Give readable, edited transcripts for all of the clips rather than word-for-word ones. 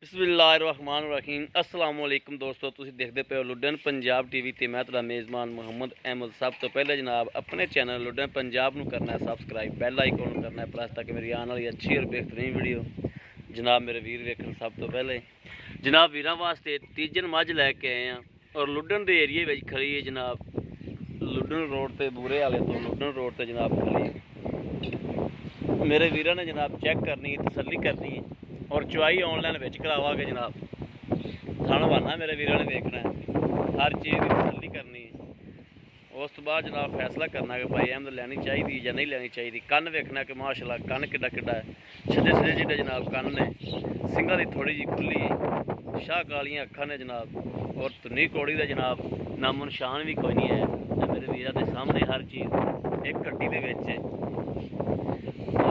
बिस्मिल्लाहिर्रहमानिर्रहीम अस्सलाम वालेकुम दोस्तों, तुसीं देखते पे हो लुडन पंजाब टीवी ते मैं तुहाडा मेज़बान मुहम्मद अहमद। सब तो पहले जनाब अपने चैनल लुडन पंजाब नूं करना है सबसक्राइब, बेल आइकन करना है प्रेस ताकि मेरी आने वाली अच्छी और बेहतरीन वीडियो जनाब मेरे वीर वेखन। सब तो पहले जनाब वीरां वास्ते तीजन मझ लैके आए हैं और लुडन के एरिए में खड़ी है जनाब। लुडन रोड ते बूरे वाले तो लुडन रोड ते जनाब खड़ी है। मेरे वीरां ने जनाब चेक करनी है, तसल्ली करनी है और चुआई ऑनलाइन बिच करावांगे जनाब। थण वाना मेरे वीरां ने देखना है, हर चीज़ की तसल्ली करनी है। उस तो बाद जनाब फैसला करना कि भाई अहमद लैनी चाहिए या नहीं लैनी चाहिए। कन्न वेखना कि माशाल्लाह कन्न किड्डा किड्डा है, छिद्दे छिद्दे जिड्डे जनाब कन्न ने, सिंगा दी थोड़ी जी खुली है, शाह कालियां अखां ने जनाब और धुनी कौड़ी दा जनाब नामो निशान भी कोई नहीं है। मेरे वीरां दे सामने हर चीज़ एक कट्टी दे विच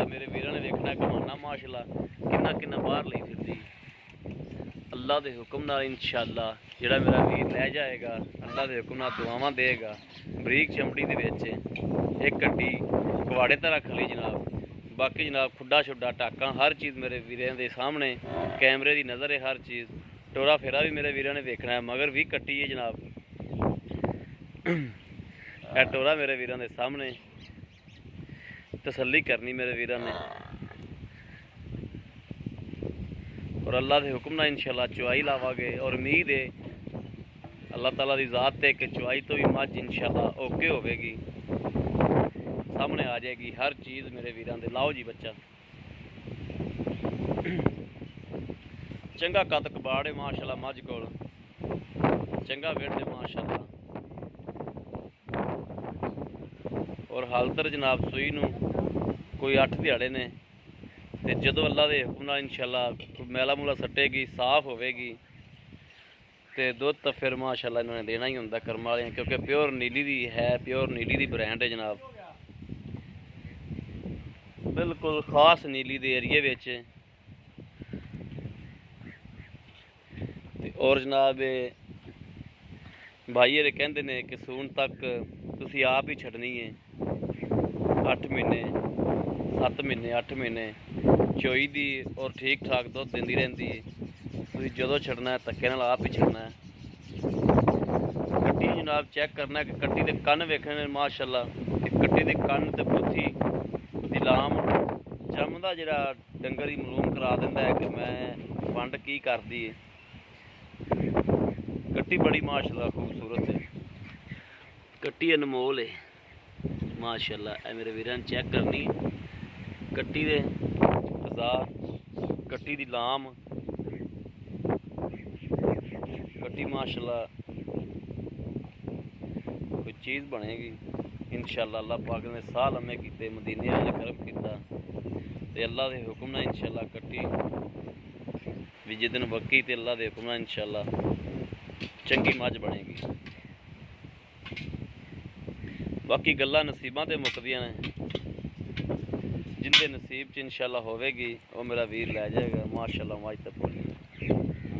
मेरे वीरां ने देखना कमाना माशाल्लाह किन्ना किन्ना बाहर ली फिरदी। अल्लाह के हुक्म नाल इंशाअल्लाह जिहड़ा मेरा वीर लै जाएगा, अल्लाह के हुक्म नाल दुआवां देगा। बरीक चमड़ी दे विच एक कट्टी कवाड़े तरह खली जनाब। बाकी जनाब खुड्डा छुड्डा टाकां हर चीज़ मेरे वीरां दे सामने कैमरे की नज़र है। हर चीज़ टोरा फेरा भी मेरे वीरां ने देखना है, मगर भी कट्टी है जनाब। ए टोरा मेरे वीरां दे सामने तसल्ली करनी मेरे वीरां ने और अल्लाह के हुक्म नाल इंशाअल्लाह चुआई लावांगे। और उम्मीद है अल्लाह ताला की ज़ात ते कि चुआई तो भी मझ इंशाअल्लाह ओके होवेगी, सामने आ जाएगी हर चीज़ मेरे वीरां दे। लाओ जी बच्चा चंगा कद कबाड़ है माशाअल्लाह, मझ कोल चंगा वेड़ है माशाअल्लाह। और हालतर जनाब सूई नूं कोई 8 दिहाड़े ने ते जदों अल्लाह के हुक्म नाल इंशाअल्लाह मैला मूला सट्टेगी, साफ होवेगी ते दुध तो फिर माशाअल्लाह इन्होंने देना ही होंदा कर्म वाले, क्योंकि प्योर नीली दी है, प्योर नीली दी ब्रांड है जनाब। बिल्कुल खास नीली दे एरिए विच और जनाब भाई ये कहंदे ने कि सून तक तुसीं आप ही छड्डनी है। 8 महीने 7 महीने 8 महीने चोई दी और ठीक ठाक दुध देंदी रहिंदी है। तुसीं जदों छड्डना है धक्के नाल आप ही छड्डना है। कट्टी जनाब चेक करना है कि कट्टी दे कन्न वेखने ने माशाअल्लाह, ते कट्टी दे कन्न ते बुत्थी दी लाम जमदा जिहड़ा डंगर ही मालूम करा दिंदा है कि मैं वंड की करदी है। कट्टी बड़ी माशाअल्लाह खूबसूरत है, कट्टी अनमोल है माशाअल्लाह। मेरे वीरां ने चेक करनी कट्टी दे हज़ार, कट्टी दी लाम, कट्टी माशाअल्लाह कोई चीज़ बनेगी इंशाअल्लाह। अल्लाह पाक ने साह लम्मे कीते, मदीने वाले करम कीता ते अल्लाह के हुक्म नाल इंशाअल्लाह कट्टी भी जिस दिन वक्की ते अल्लाह के हुक्म नाल इंशाअल्लाह चंगी मझ बनेगी। बाकी गल्लां नसीबां ते मुकदियां ने, जिंदे नसीब च इंशाअल्लाह होवेगी वो मेरा वीर लै जाएगा माशाअल्लाह। मझ तक बोली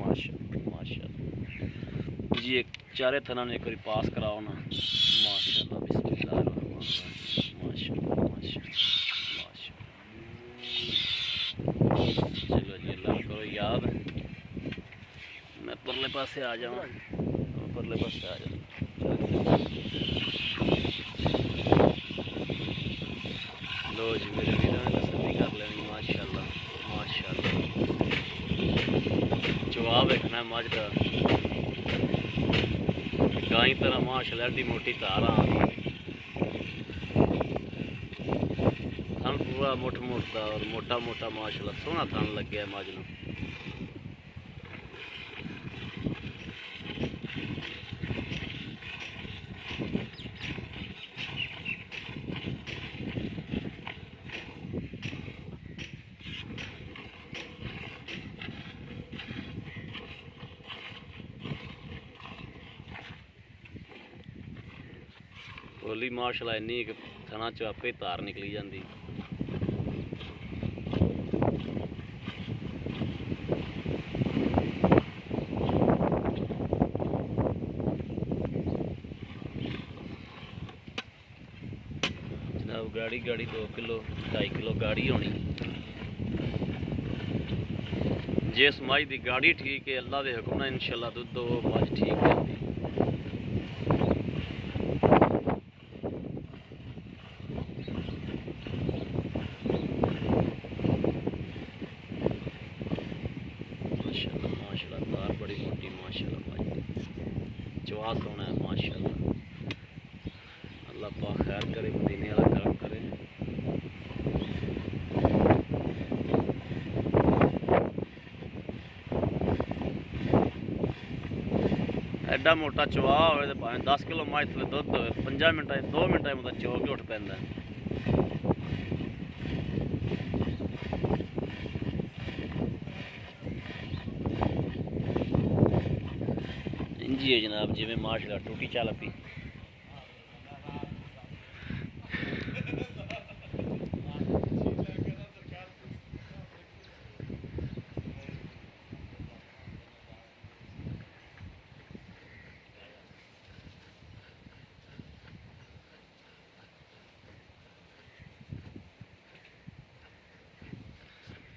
माशाअल्लाह माशाअल्लाह जी। एक चारे थना ने एक बार पास कराओ ना माशाअल्लाह। बिस्मिल्लाहिर्रहमानिर्रहीम माशाअल्लाह माशाअल्लाह माशाअल्लाह। चलो जी अल्लाह करो याद, मैं परले पासे आ जाऊँ, परले पासे आ जाऊँ। लो जी मेरे वीरां ने तसल्ली कर लेनी माशाअल्लाह माशाअल्लाह। जवाब देखना है मझ का गाई तरह माशाअल्लाह, एडी मोटी धार आ गई, थन पूरा मुठ मुठ दा और मोटा मोटा माशाअल्लाह सोहना थन लगे है मझ नूं। बोली माशाअल्लाह इन्नी कि थना चो आपे तार निकली जाती। जनाब गाड़ी 2 किलो 2.5 किलो गाड़ी होनी जिस मझ की गाड़ी ठीक है अल्लाह के हुक्म नाल इंशाअल्लाह दुध वो मझ ठीक है। माशाअल्लाह माशाअल्लाह तार बड़ी मोटी माशाअल्लाह मझ चवा सोना है माशाअल्लाह। अल्लाह पाक खैर करे मदीने वाला करम करे। एडा मोटा चवा हो 10 किलो मझ थले दुध हो 5 मिनटा 2 मिनटा मतलब चो के उठ पैंदा। इंजी है जनाब जिमें माशाअल्लाह टूटी चल पी।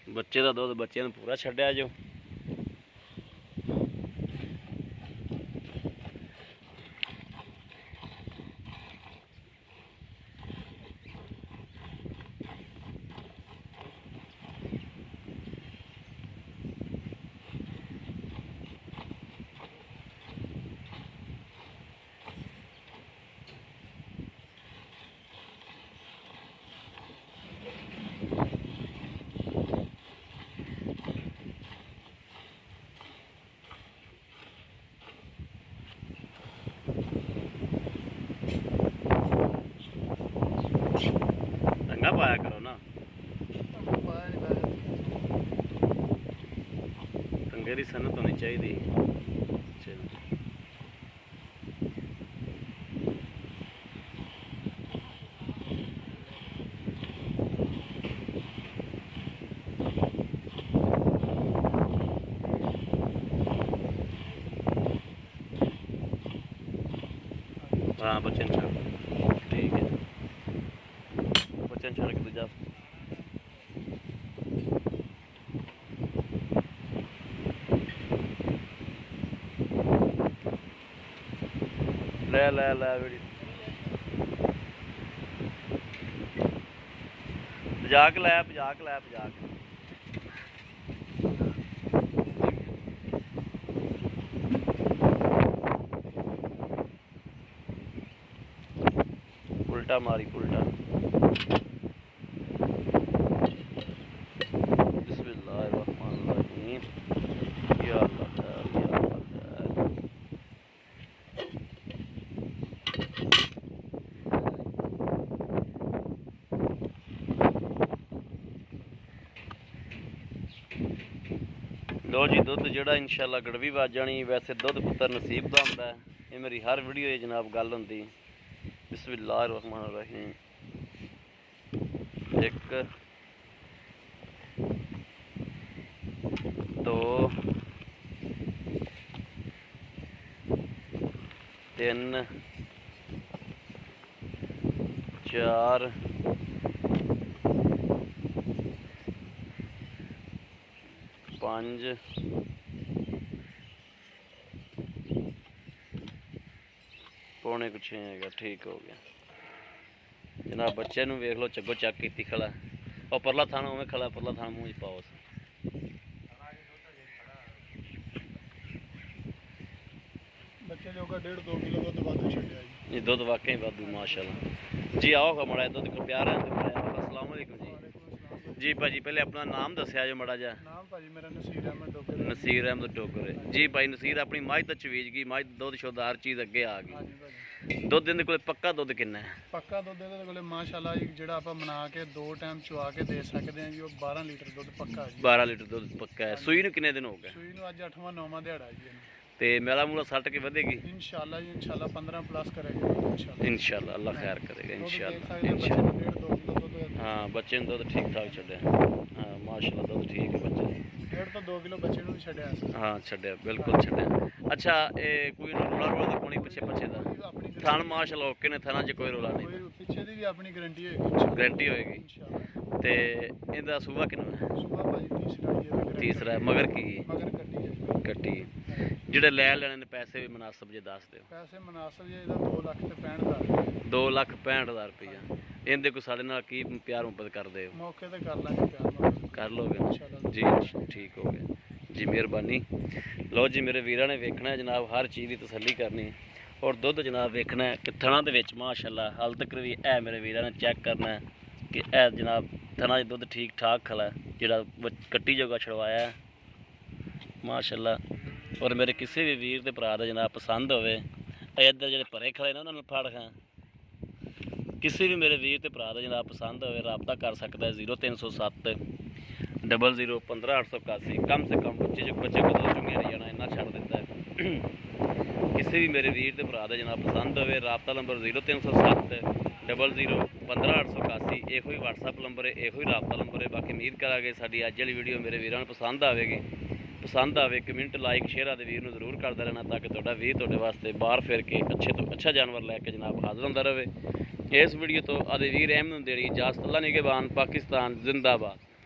बच्चे का दुध बच्चे ने पूरा छड्या जो। रंगा पाया करो ना, रंगे की सनत होनी चाहिए। हाँ बच्चे ठीक है, बच्चे छड़ के दूजा ले ले ले बड़ी भजा के लै भजा के लै भजा के उल्टा मारी उल्टा। बिस्मिल्लाहिर्रहमानिर्रहीम। या अल्लाह खैर या अल्लाह खैर। लो जी दुध जड़ा इंशाअल्लाह गड़वी वज जानी। वैसे दुध पुत्तर नसीब का होंदा है, ये मेरी हर वीडियो जनाब गल होंदी। बिस्मिल्लाहिर्रहमानिर्रहीम। एक दो तीन चार पांच पौने कुछ है, ठीक हो गया जनाब। बच्चे नूं वेख लो चगो चक की खड़ा और परला थाना उमें खड़ा, परला थाना मूँह पाओ। बच्चे जो 1.5-2 किलो दुध वाधू छड्या जी। ये दुध वाकई वाधू माशाल्लाह जी। आओ मड़ा दुध को प्यार है। अस्सलाम वालेकुम जी भाजी, पहले अपना नाम दसिया जो मड़ा जा। नाम भाजी मेरा नसीर अहमद डोगर। नसीर अहमद डोगर जी। भाई नसीर अपनी मझ तो चवीज गई, मझ दुध शुद्ध हर चीज़ अगे आ गई। दुध इहदे कोल पक्का दुध किन्ना है? पक्का दुध इहदे कोल माशाल्लाह जी जिहड़ा आपां बना के 2 टाइम चुआ के दे सकते हैं जी, वो 12 लीटर दुध पक्का जी। 12 लीटर दुध पक्का है। सूई नूं किन्ने दिन हो गए? सूई नूं अज 8वां 9वां दिहाड़ा जी। ते मेला मूला सट के वधेगी इंशाल्लाह जी, इंशाल्लाह 15 प्लस करेगा इंशाल्लाह। अल्लाह खैर करेगा इंशाल्लाह। इंशाल्लाह। हाँ बच्चे दुध ठीक ठाक छड्या। हाँ माशाल्लाह दुध ठीक है बच्चे। 1.5 ਤੋਂ 2 किलो बच्चे नूं छड्या। हाँ छड्या बिल्कुल छड्या। अच्छा कोई रोला रोला तो कोनी पिछे बच्चे दा? थान माशाल्लाह ओके ने, थाना च कोई रोला नहीं। पिछे दी भी अपनी गारंटी होएगी, गारंटी होएगी। इंशाल्लाह। ਤੇ ਇਹਦਾ ਸੂਆ ਕਿੰਨਾ ਹੈ? ਸੁਬਾ ਭਾਜੀ ਤੀਸਰਾ ਹੀ ਇਹਦਾ ਤੀਸਰਾ ਹੈ। ਮਗਰ ਕੀ ਹੈ? ਮਗਰ ਕੱਟੀ ਹੈ। ਕੱਟੀ। ਜਿਹੜੇ ਲੈ ਲੈਣੇ ਨੇ ਪੈਸੇ ਵੀ ਮੁਨਾਸਬ ਜੇ ਦੱਸ ਦਿਓ। ਪੈਸੇ ਮੁਨਾਸਬ ਜੀ ਇਹਦਾ 2 ਲੱਖ ਤੇ 65,000 2,65,000 ਰੁਪਈਆ। ਇਹਦੇ ਕੋਈ ਸਾਡੇ ਨਾਲ ਕੀ ਪਿਆਰ ਮੁਹੱਬਤ ਕਰਦੇ ਹੋ? ਮੌਕੇ ਤੇ ਕਰ ਲਾਂਗੇ ਪਿਆਰ ਕਰ ਲੋਗੇ ਇਨਸ਼ਾਅੱਲਾ ਜੀ। ਠੀਕ ਹੋ ਗਿਆ ਜੀ, ਮਿਹਰਬਾਨੀ। ਲਓ ਜੀ ਮੇਰੇ ਵੀਰਾਂ ਨੇ ਵੇਖਣਾ ਹੈ ਜਨਾਬ, ਹਰ ਚੀਜ਼ ਦੀ ਤਸੱਲੀ ਕਰਨੀ ਔਰ ਦੁੱਧ ਜਨਾਬ ਵੇਖਣਾ ਹੈ ਕਿ ਥਣਾ ਦੇ ਵਿੱਚ ਮਾਸ਼ਾਅੱਲਾ ਹਾਲ ਤੱਕ ਵੀ ਇਹ ਮੇਰੇ ਵੀਰਾਂ ਨੇ ਚੈੱਕ ਕਰਨਾ ਹੈ ਕਿ ਇਹ ਜਨਾਬ ਥਣਾ 'ਚ ਦੁੱਧ ਠੀਕ ਠਾਕ ਖਲਾ ਜਿਹੜਾ ਕੱਟੀ ਜੋਗਾ ਛੜਵਾਇਆ ਹੈ ਮਾਸ਼ਾਅੱਲਾ। ਔਰ ਮੇਰੇ ਕਿਸੇ ਵੀ ਵੀਰ ਦੇ ਭਰਾ ਦਾ ਜਨਾਬ ਪਸੰਦ ਹੋਵੇ, ਇੱਧਰ ਜਿਹੜੇ ਭਰੇ ਖੜੇ ਨੇ ਉਹਨਾਂ ਨੂੰ ਫੜ ਖਾਂ, ਕਿਸੇ ਵੀ ਮੇਰੇ ਵੀਰ ਤੇ ਭਰਾ ਦਾ ਜਨਾਬ ਪਸੰਦ ਹੋਵੇ ਰਾਬਤਾ ਕਰ ਸਕਦਾ ਹੈ 0307 00 15881। ਕਮ ਸੇ ਕਮ ਬੱਚੇ ਕੋਲ ਚੁੰਗੀਆਂ ਨਹੀਂ ਜਾਣਾ, ਇੰਨਾ ਛੱਡ ਦਿੱਤਾ ਹੈ। ਕਿਸੇ ਵੀ ਮੇਰੇ ਵੀਰ ਤੇ ਭਰਾ ਦਾ ਜਨਾਬ ਪਸੰਦ ਹੋਵੇ ਰਾਬਤਾ ਨੰਬਰ 0307 00 15881। ਇਹੋ ਹੀ WhatsApp ਨੰਬਰ ਹੈ, ਇਹੋ ਹੀ ਰਾਬਤਾ ਨੰਬਰ ਹੈ। ਬਾਕੀ ਉਮੀਦ ਕਰਾਂਗੇ ਸਾਡੀ ਅੱਜ ਵਾਲੀ ਵੀਡੀਓ ਮੇਰੇ ਵੀਰਾਂ ਨੂੰ ਪਸੰਦ ਆਵੇਗੀ। ਪਸੰਦ ਆਵੇ ਕਮੈਂਟ ਲਾਈਕ ਸ਼ੇਅਰ ਆਦੇ ਵੀਰ ਨੂੰ ਜ਼ਰੂਰ ਕਰਦਾ ਰਹਿਣਾ ਤਾਂ ਕਿ ਤੁਹਾਡਾ ਵੀਰ ਤੁਹਾਡੇ ਵਾਸਤੇ ਬਾਹਰ ਫਿਰ ਕੇ ਅੱਛੇ ਤੋਂ ਅੱਛਾ ਜਾਨਵਰ ਲੈ ਕੇ ਜਨਾਬ ਹਾਜ਼ਰ ਹੁੰਦਾ ਰਹੇ। ਇਸ ਵੀਡੀਓ ਤੋਂ ਆਦੇ ਵੀਰ ਅਹਿਮਦ ਨੂੰ ਦੇਣੀ ਇਜਾਜ਼ਤ। ਅੱਲਾ ਨਿਗਹਿਬਾਨ। ਪਾਕਿਸਤਾਨ ਜ਼ਿੰਦਾਬਾਦ।